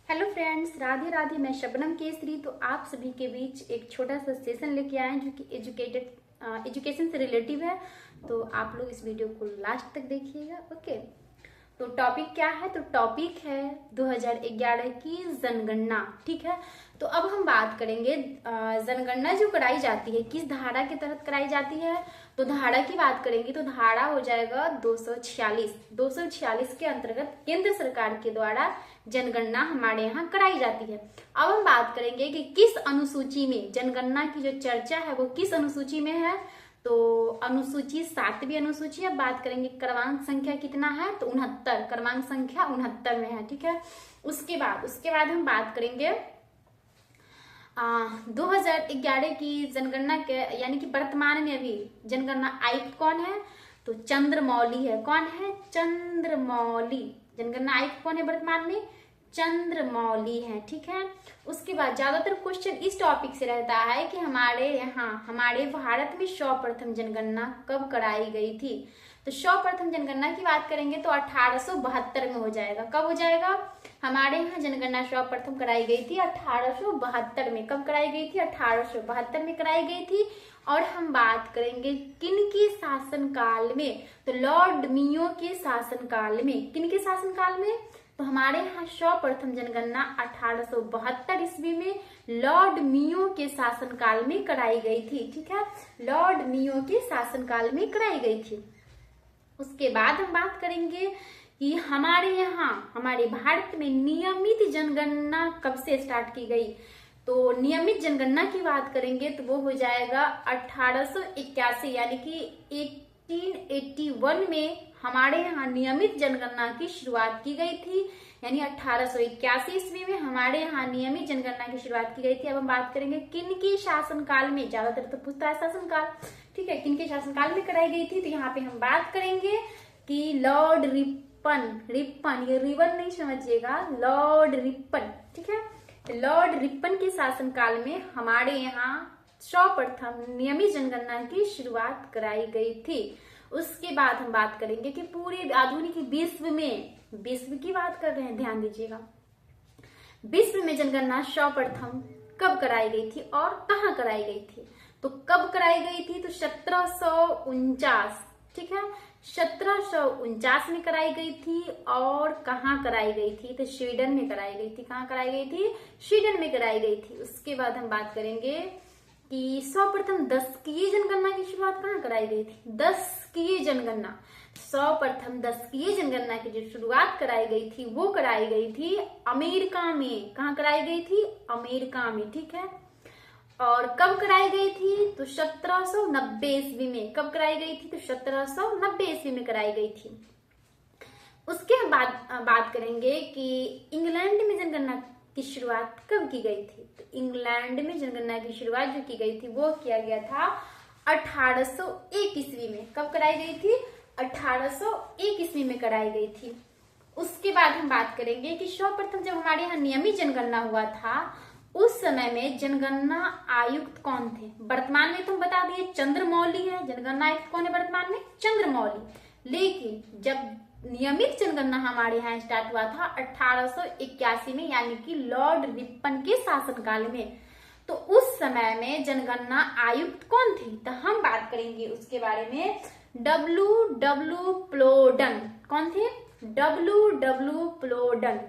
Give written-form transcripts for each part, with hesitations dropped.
Hello friends, Radhe Radhe. मैं शबनम केसरी। तो आप सभी के बीच एक छोटा सा सेशन लेके आए हैं जो कि एजुकेशन से रिलेटिव है। तो आप लोग इस वीडियो को लास्ट तक देखिएगा। ओके, तो टॉपिक क्या है? तो टॉपिक है 2011 की जनगणना। ठीक है, तो अब हम बात करेंगे जनगणना जो कराई जाती है किस धारा के तहत कराई जाती है। तो धारा की बात करेंगे तो धारा हो जाएगा 246 के अंतर्गत केंद्र सरकार के द्वारा जनगणना हमारे यहाँ कराई जाती है। अब हम बात करेंगे कि किस अनुसूची में जनगणना की जो चर्चा है वो किस अनुसूची में है। तो अनुसूची 7वीं अनुसूची। अब बात करेंगे क्रमांक संख्या कितना है, तो 69, क्रमांक संख्या 69 में है। ठीक है, उसके बाद हम बात करेंगे 2011 की जनगणना के, यानी कि वर्तमान में अभी जनगणना आयुक्त कौन है, तो चंद्रमौली है। कौन है? चंद्रमौली। जनगणना आयुक्त कौन है वर्तमान में? चंद्रमौली है। ठीक है, उसके बाद ज्यादातर क्वेश्चन इस टॉपिक से रहता है कि हमारे भारत में सर्वप्रथम जनगणना कब कराई गई थी। तो सर्वप्रथम जनगणना की बात करेंगे तो 1872 में हो जाएगा। कब हो जाएगा? हमारे यहाँ जनगणना सर्वप्रथम कराई गई थी 1872 में। कब कराई गई थी? 1872 में कराई गई थी। और हम बात करेंगे किनके शासनकाल में, तो लॉर्ड मियो के शासनकाल में। किनके शासनकाल में? तो हमारे यहाँ सर्वप्रथम जनगणना 1872 ईस्वी में लॉर्ड मियो के शासनकाल में कराई गई थी। ठीक है, लॉर्ड मियो के शासनकाल में कराई गई थी। उसके बाद हम बात करेंगे कि हमारे भारत में नियमित जनगणना कब से स्टार्ट की गई। तो नियमित जनगणना की बात करेंगे तो वो हो जाएगा 1881, यानी कि 1881 में हमारे यहाँ नियमित जनगणना की शुरुआत की गई थी। यानी 1881 ईस्वी में हमारे यहाँ नियमित जनगणना की शुरुआत की गई थी। अब हम बात करेंगे किनके शासनकाल में। ज्यादातर तो पूछता है शासनकाल। ठीक है, किनके शासनकाल में कराई गई थी। तो यहाँ पे हम बात करेंगे कि लॉर्ड रिपन, ये रिबन नहीं समझिएगा, लॉर्ड रिपन। ठीक है, लॉर्ड रिपन के शासनकाल में हमारे यहाँ सर्वप्रथम नियमित जनगणना की शुरुआत कराई गई थी। उसके बाद हम बात करेंगे कि पूरे आधुनिक विश्व की बात कर रहे हैं, ध्यान दीजिएगा। विश्व में जनगणना सर्वप्रथम कब कराई गई थी और कहाँ कराई गई थी। तो कब कराई गई थी? तो 1749। ठीक है, 1749 में कराई गई थी। और कहाँ कराई गई थी? तो स्वीडन में कराई गई थी। कहाँ कराई गई थी? स्वीडन में कराई गई थी। उसके बाद हम बात करेंगे कि सर्वप्रथम दशकीय जनगणना की शुरुआत कहाँ कराई गई थी। दशकीय जनगणना, सर्वप्रथम दशकीय जनगणना की जो शुरुआत कराई गई थी वो कराई गई थी अमेरिका में। कहाँ कराई गई थी? अमेरिका में। ठीक है, और कब कराई गई थी? तो 1790 ईस्वी में। कब कराई गई थी? तो 1790 ईस्वी में कराई गई थी। उसके बाद बात करेंगे कि इंग्लैंड में जनगणना की शुरुआत कब की गई थी। तो इंग्लैंड में जनगणना की शुरुआत जो की गई थी वो किया गया था 1801 ईस्वी में। कब कराई गई थी? 1801 ईस्वी में कराई गई थी। उसके बाद हम बात करेंगे कि सर्वप्रथम जब हमारे यहाँ नियमित जनगणना हुआ था उस समय में जनगणना आयुक्त कौन थे। वर्तमान में तुम बता दिए चंद्रमौली है। जनगणना आयुक्त कौन है वर्तमान में? चंद्रमौली। लेकिन जब नियमित जनगणना हमारे यहाँ स्टार्ट हुआ था 1881 में, यानी कि लॉर्ड रिपन के शासनकाल में, तो उस समय में जनगणना आयुक्त कौन थे। तो हम बात करेंगे उसके बारे में डब्ल्यू प्लोडन। कौन थे? डब्ल्यू प्लोडन,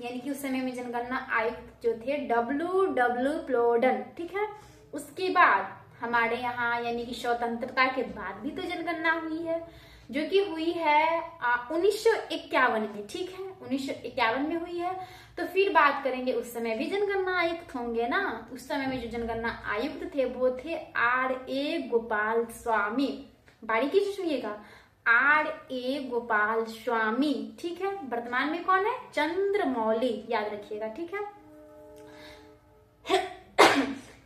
यानी कि उस समय में जनगणना आयुक्त जो थे डब्ल्यू प्लोडन। ठीक है, उसके बाद हमारे यहाँ यानी कि स्वतंत्रता के बाद भी तो जनगणना हुई है, जो कि हुई है 1951 में। ठीक है, 1951 में हुई है। तो फिर बात करेंगे उस समय भी जनगणना आयुक्त होंगे ना। उस समय में जो जनगणना आयुक्त थे वो थे R.A. गोपाल स्वामी। बारीकी से सुनिएगा, R.A. गोपाल स्वामी। ठीक है, वर्तमान में कौन है? चंद्रमौली, याद रखिएगा। ठीक है,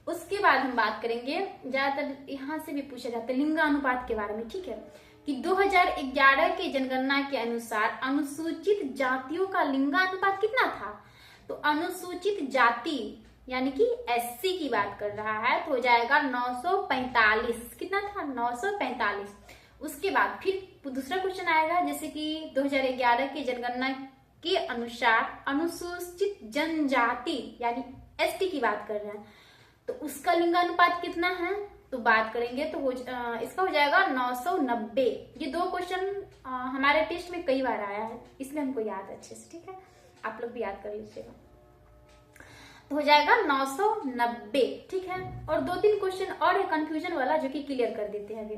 उसके बाद हम बात करेंगे, ज्यादातर यहाँ से भी पूछा जाता है लिंगानुपात के बारे में। ठीक है, कि 2011 के जनगणना के अनुसार अनुसूचित जातियों का लिंगानुपात कितना था। तो अनुसूचित जाति यानी कि SC की बात कर रहा है तो हो जाएगा 945। कितना था? 945। उसके बाद फिर दूसरा क्वेश्चन आएगा, जैसे कि 2011 की जनगणना के अनुसार अनुसूचित जनजाति यानी एसटी की बात कर रहे हैं, तो उसका लिंगानुपात कितना है, तो बात करेंगे तो इसका हो जाएगा 990। ये 2 क्वेश्चन हमारे टेस्ट में कई बार आया है, इसलिए हमको याद है अच्छे से, ठीक है, आप लोग भी याद कर लीजिएगा। तो हो जाएगा 990, ठीक है। और 2-3 क्वेश्चन और है कंफ्यूजन वाला, जो कि क्लियर कर देते हैं अभी।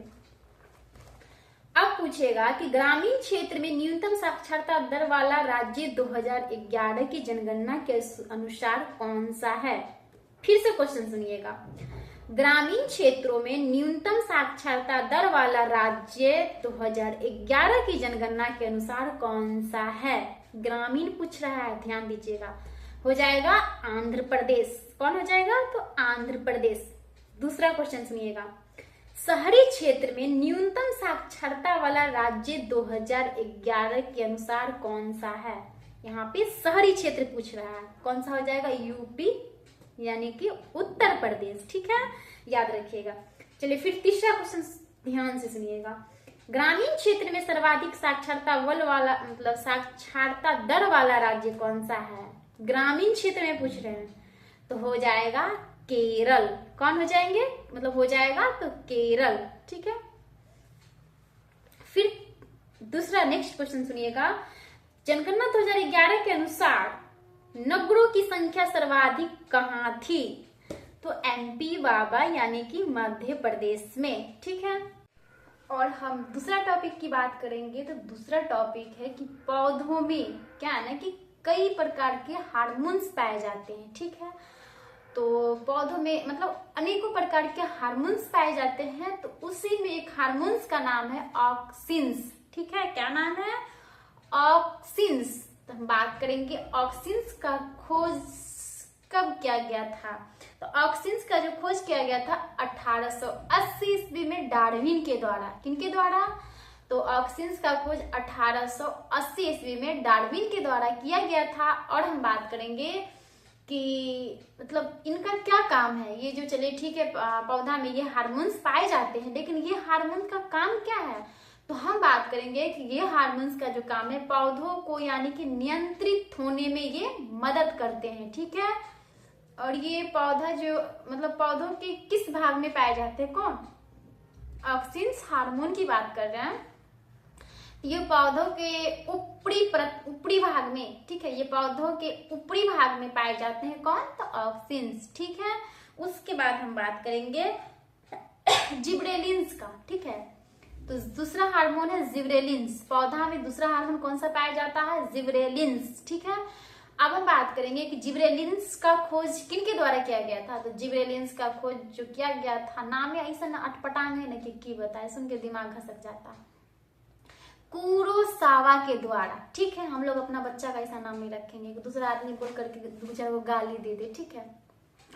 अब पूछेगा कि ग्रामीण क्षेत्र में न्यूनतम साक्षरता दर वाला राज्य 2011 की जनगणना के अनुसार कौन सा है। फिर से क्वेश्चन सुनिएगा, ग्रामीण क्षेत्रों में न्यूनतम साक्षरता दर वाला राज्य 2011 की जनगणना के अनुसार कौन सा है। ग्रामीण पूछ रहा है, ध्यान दीजिएगा। हो जाएगा आंध्र प्रदेश। कौन हो जाएगा, तो आंध्र प्रदेश। दूसरा क्वेश्चन सुनिएगा, शहरी क्षेत्र में न्यूनतम साक्षरता वाला राज्य 2011 के अनुसार कौन सा है। यहाँ पे शहरी क्षेत्र पूछ रहा है, कौन सा हो जाएगा, यूपी यानी कि उत्तर प्रदेश, ठीक है, याद रखिएगा। चलिए फिर तीसरा क्वेश्चन ध्यान से सुनिएगा, ग्रामीण क्षेत्र में सर्वाधिक साक्षरता बल वाला मतलब साक्षरता दर वाला राज्य कौन सा है। ग्रामीण क्षेत्र में पूछ रहे हैं, तो हो जाएगा केरल। कौन हो जाएंगे, मतलब हो जाएगा तो केरल, ठीक है। फिर दूसरा नेक्स्ट क्वेश्चन सुनिएगा, जनगणना 2011 के अनुसार नगरों की संख्या सर्वाधिक कहाँ थी, तो एमपी बाबा यानी कि मध्य प्रदेश में, ठीक है। और हम दूसरा टॉपिक की बात करेंगे, तो दूसरा टॉपिक है कि पौधों में क्या है ना कि कई प्रकार के हार्मोन्स पाए जाते हैं, ठीक है। तो पौधों में मतलब अनेकों प्रकार के हार्मोन्स पाए जाते हैं, तो उसी में एक हार्मोन्स का नाम है ऑक्सिन्स, ठीक है। क्या नाम है, ऑक्सिन्स। तो हम बात करेंगे ऑक्सिन्स का खोज कब किया गया था। तो ऑक्सिन्स का जो खोज किया गया था 1880 ईस्वी में डार्विन के द्वारा। किनके द्वारा, तो ऑक्सिन्स का खोज 1880 ईस्वी में डार्विन के द्वारा किया गया था। और हम बात करेंगे कि मतलब इनका क्या काम है। ये जो चलिए ठीक है, पौधा में ये हार्मोन्स पाए जाते हैं, लेकिन ये हार्मोन का काम क्या है, तो हम बात करेंगे कि ये हार्मोन्स का जो काम है पौधों को यानी कि नियंत्रित होने में ये मदद करते हैं, ठीक है। और ये पौधा जो मतलब पौधों के किस भाग में पाए जाते हैं, कौन, ऑक्सिन्स हार्मोन की बात कर रहे हैं। ये पौधों के ऊपरी भाग में, ठीक है, ये पौधों के ऊपरी भाग में पाए जाते हैं, कौन, तो ऑक्सिन्स, ठीक है। उसके बाद हम बात करेंगे जिब्रेलिन्स का, ठीक है। तो दूसरा हार्मोन है जिब्रेलिन्स। पौधा में दूसरा हार्मोन कौन सा पाया जाता है, जिब्रेलिन्स, ठीक है। अब हम बात करेंगे कि जिब्रेलिन्स का खोज किनके द्वारा किया गया था। तो जिब्रेलिन्स का खोज जो किया गया था, नाम या ऐसा ना अटपटांग है ना कि बताए, सुन के दिमाग घसक जाता है, कुरोसावा के द्वारा, ठीक है। हम लोग अपना बच्चा का ऐसा नाम नहीं रखेंगे, दूसरा आदमी बोल करके 2-4 को गाली दे दे, ठीक है,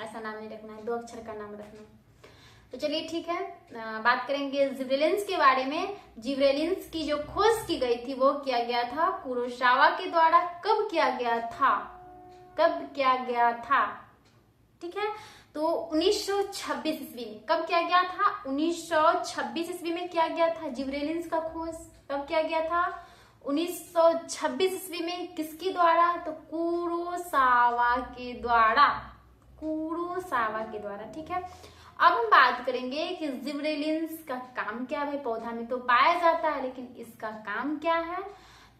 ऐसा नाम नहीं रखना है, 2 अक्षर का नाम रखना है। तो चलिए ठीक है, बात करेंगे जिब्रेलिन्स के बारे में। जिब्रेलिन्स की जो खोज की गई थी वो किया गया था कुरोसावा के द्वारा। कब किया गया था, कब किया गया था, ठीक है, तो 1926 ईस्वी में। कब किया गया था, 1926 ईस्वी में किया गया था जिब्रेलिन्स का खोज। कब किया गया था, 1926 ईस्वी में। किसके द्वारा, तो कुरोसावा के द्वारा, कुरोसावा के द्वारा, ठीक है। अब हम बात करेंगे कि जिब्रेलिन्स का काम क्या है। पौधा में तो पाया जाता है, लेकिन इसका काम क्या है,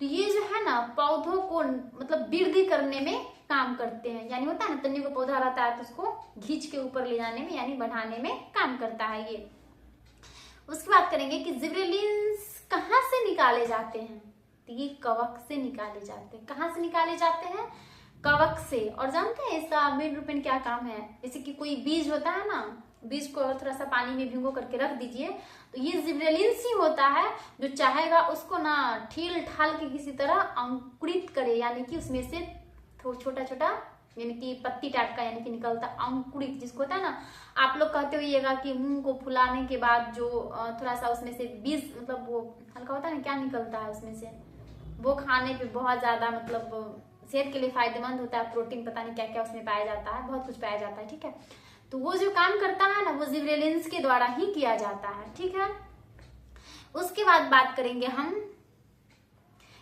तो ये जो है ना पौधों को मतलब वृद्धि करने में काम करते हैं। यानी होता है ना तन्नी को पौधा रहता है तो उसको खींच के ऊपर ले जाने में यानी बढ़ाने में काम करता है ये। उसकी बात करेंगे कि जिब्रेलिन्स कहाँ से निकाले जाते हैं, तो ये कवक से निकाले जाते हैं। कहाँ से निकाले जाते हैं, कवक से। और जानते हैं इसका मेन रूप में क्या काम है, जैसे कि कोई बीज होता है ना, बीज को थोड़ा सा पानी में भिगो करके रख दीजिए, तो ये जिब्रेलिन्स ही होता है जो चाहेगा उसको ना ठील ठाल के किसी तरह अंकुरित करे, यानी कि उसमें से छोटा छोटा यानी कि पत्ती टाइप का यानी कि निकलता अंकुरित, जिसको होता है ना, आप लोग कहते होइएगा कि मूंग को फुलाने के बाद जो थोड़ा सा उसमें से बीज मतलब वो हल्का होता है ना, क्या निकलता है उसमें से, वो खाने पे बहुत ज्यादा मतलब सेहत के लिए फायदेमंद होता है। प्रोटीन पता नहीं क्या क्या उसमें पाया जाता है, बहुत कुछ पाया जाता है, ठीक है। तो वो जो काम करता है ना वो जिब्रेलिन्स के द्वारा ही किया जाता है, ठीक है। उसके बाद बात करेंगे हम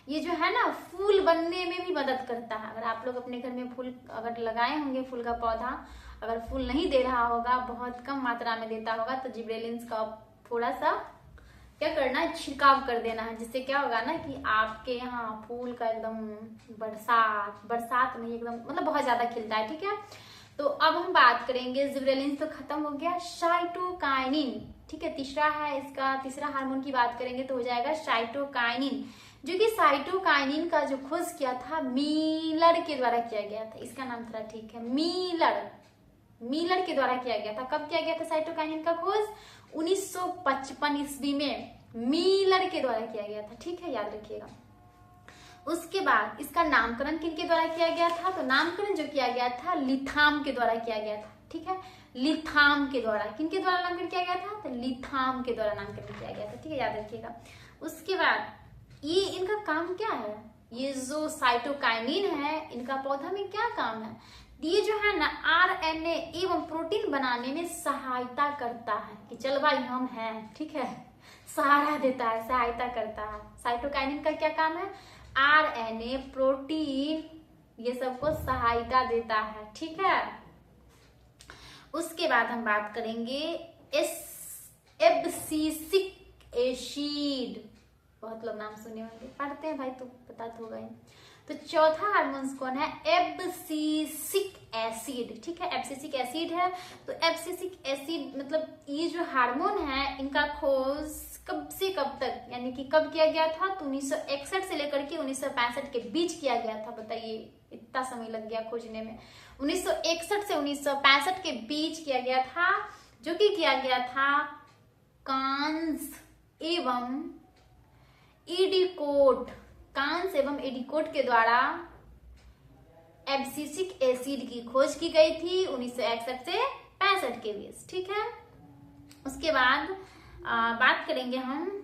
ये जो है ना फूल बनने में भी मदद करता है। अगर आप लोग अपने घर में फूल अगर लगाए होंगे, फूल का पौधा अगर फूल नहीं दे रहा होगा, बहुत कम मात्रा में देता होगा, तो जिब्रेलिन्स का थोड़ा सा क्या करना है, छिड़काव कर देना है, जिससे क्या होगा ना कि आपके यहाँ फूल का एकदम बरसात नहीं, एकदम मतलब बहुत ज्यादा खिलता है। ठीक है, तो अब हम बात करेंगे, जिब्रेलिन्स तो खत्म हो गया, साइटोकाइनिन। ठीक है, तीसरा है इसका, तीसरा हार्मोन की बात करेंगे तो हो जाएगा साइटोकाइनिन, जो कि साइटोकाइनिन का जो खोज किया था मीलर के द्वारा किया गया था। इसका नाम थोड़ा ठीक है, मीलर के द्वारा किया गया था। कब किया गया था साइटोकाइनिन का खोज? 1955 ईस्वी में मीलर के द्वारा किया गया था। ठीक है, याद रखिएगा। उसके बाद इसका नामकरण किनके द्वारा किया गया था? तो नामकरण जो किया गया था लिथाम के द्वारा किया गया था। ठीक है, लिथाम के द्वारा, किनके द्वारा नामकरण किया गया था? तो लिथाम के द्वारा नामकरण किया गया था। ठीक है, याद रखिएगा। उसके बाद ये इनका काम क्या है? ये जो साइटोकाइनिन है, इनका पौधा में क्या काम है? ये जो है ना आरएनए एवं प्रोटीन बनाने में सहायता करता है कि चल भाई हम हैं। ठीक है, सहारा देता है, सहायता करता है। साइटोकाइनिन का क्या काम है? आरएनए, प्रोटीन, ये सबको सहायता देता है। ठीक है, उसके बाद हम बात करेंगे एब्सिसिक एसिड। बहुत लोग नाम सुने होंगे, पढ़ते हैं भाई तो पता तो होगा ही। तो चौथा हार्मोन कौन है? Abscisic acid. ठीक है, एब्सिसिक एसिड है। तो एब्सिसिक एसिड मतलब ये जो हार्मोन है, इनका खोज कब से कब तक, यानी कि कब किया गया था? तो 1961 से लेकर के 1965 के बीच किया गया था। बताइए, इतना समय लग गया खोजने में। 1961 से 1965 के बीच किया गया था, जो कि किया गया था कांस एवं एडिकोट के द्वारा एब्सिसिक एसिड की खोज की गई थी 1961 से 65 के बीच। ठीक है, उसके बाद बात करेंगे हम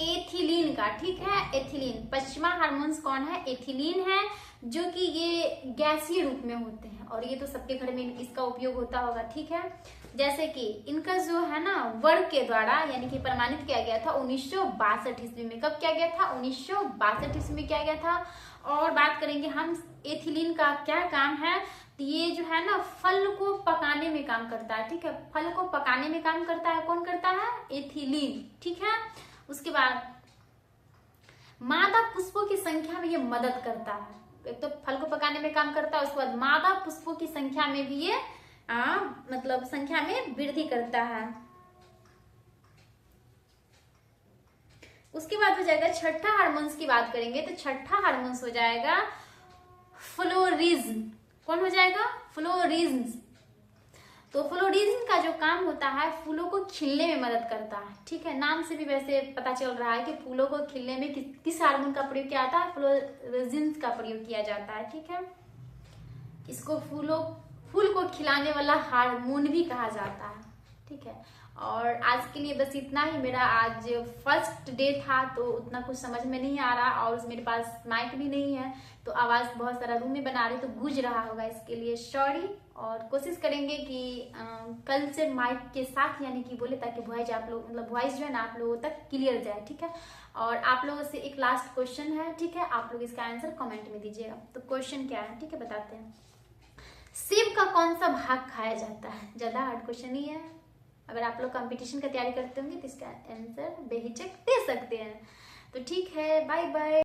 एथिलीन का। ठीक है, एथिलीन, पश्चिमा हार्मोन्स कौन है? एथिलीन है, जो कि ये गैसीय रूप में होते हैं और ये तो सबके घर में इसका उपयोग होता होगा। ठीक है, जैसे कि इनका जो है ना वर्ग के द्वारा यानी कि प्रमाणित किया गया था 1962 ईस्वी में। कब किया गया था? 1962 ईस्वी में किया गया था। और बात करेंगे हम एथिलीन का क्या काम है, तो ये जो है ना फल को पकाने में काम करता है। ठीक है, फल को पकाने में काम करता है। कौन करता है? एथिलीन। ठीक है, उसके बाद मादा पुष्पों की संख्या में ये मदद करता है। एक तो फल को पकाने में काम करता है, उसके बाद मादा पुष्पों की संख्या में भी ये मतलब संख्या में वृद्धि करता है। उसके बाद हो जाएगा छठा हार्मोन्स की बात करेंगे तो छठा हार्मोन्स हो जाएगा फ्लोरिज्म। कौन हो जाएगा? फ्लोरिज्म। तो फ्लोरिज्म का जो काम होता है फूलों को खिलने में मदद करता है। ठीक है, नाम से भी वैसे पता चल रहा है कि फूलों को खिलने में किस हार्मोन का प्रयोग किया जाता है? फ्लोरिज्म का प्रयोग किया जाता है। ठीक है, इसको फूल को खिलाने वाला हार्मोन भी कहा जाता है। ठीक है, और आज के लिए बस इतना ही। मेरा आज फर्स्ट डे था तो उतना कुछ समझ में नहीं आ रहा और मेरे पास माइक भी नहीं है, तो आवाज बहुत सारा रूम में बना रही तो गूंज रहा होगा, इसके लिए सॉरी। और कोशिश करेंगे कि कल से माइक के साथ यानी कि बोले, ताकि वॉइस आप लोग मतलब वॉइस जो है ना आप लोगों तक क्लियर जाए। ठीक है, और आप लोगों से एक लास्ट क्वेश्चन है। ठीक है, आप लोग इसका आंसर कमेंट में दीजिएगा। तो क्वेश्चन क्या है? ठीक है, बताते हैं। सेब का कौन सा भाग खाया जाता है? ज्यादा हार्ड क्वेश्चन ही है। अगर आप लोग कंपटीशन का तैयारी करते होंगे तो इसका आंसर बेहिचक दे सकते हैं। तो ठीक है, बाय बाय।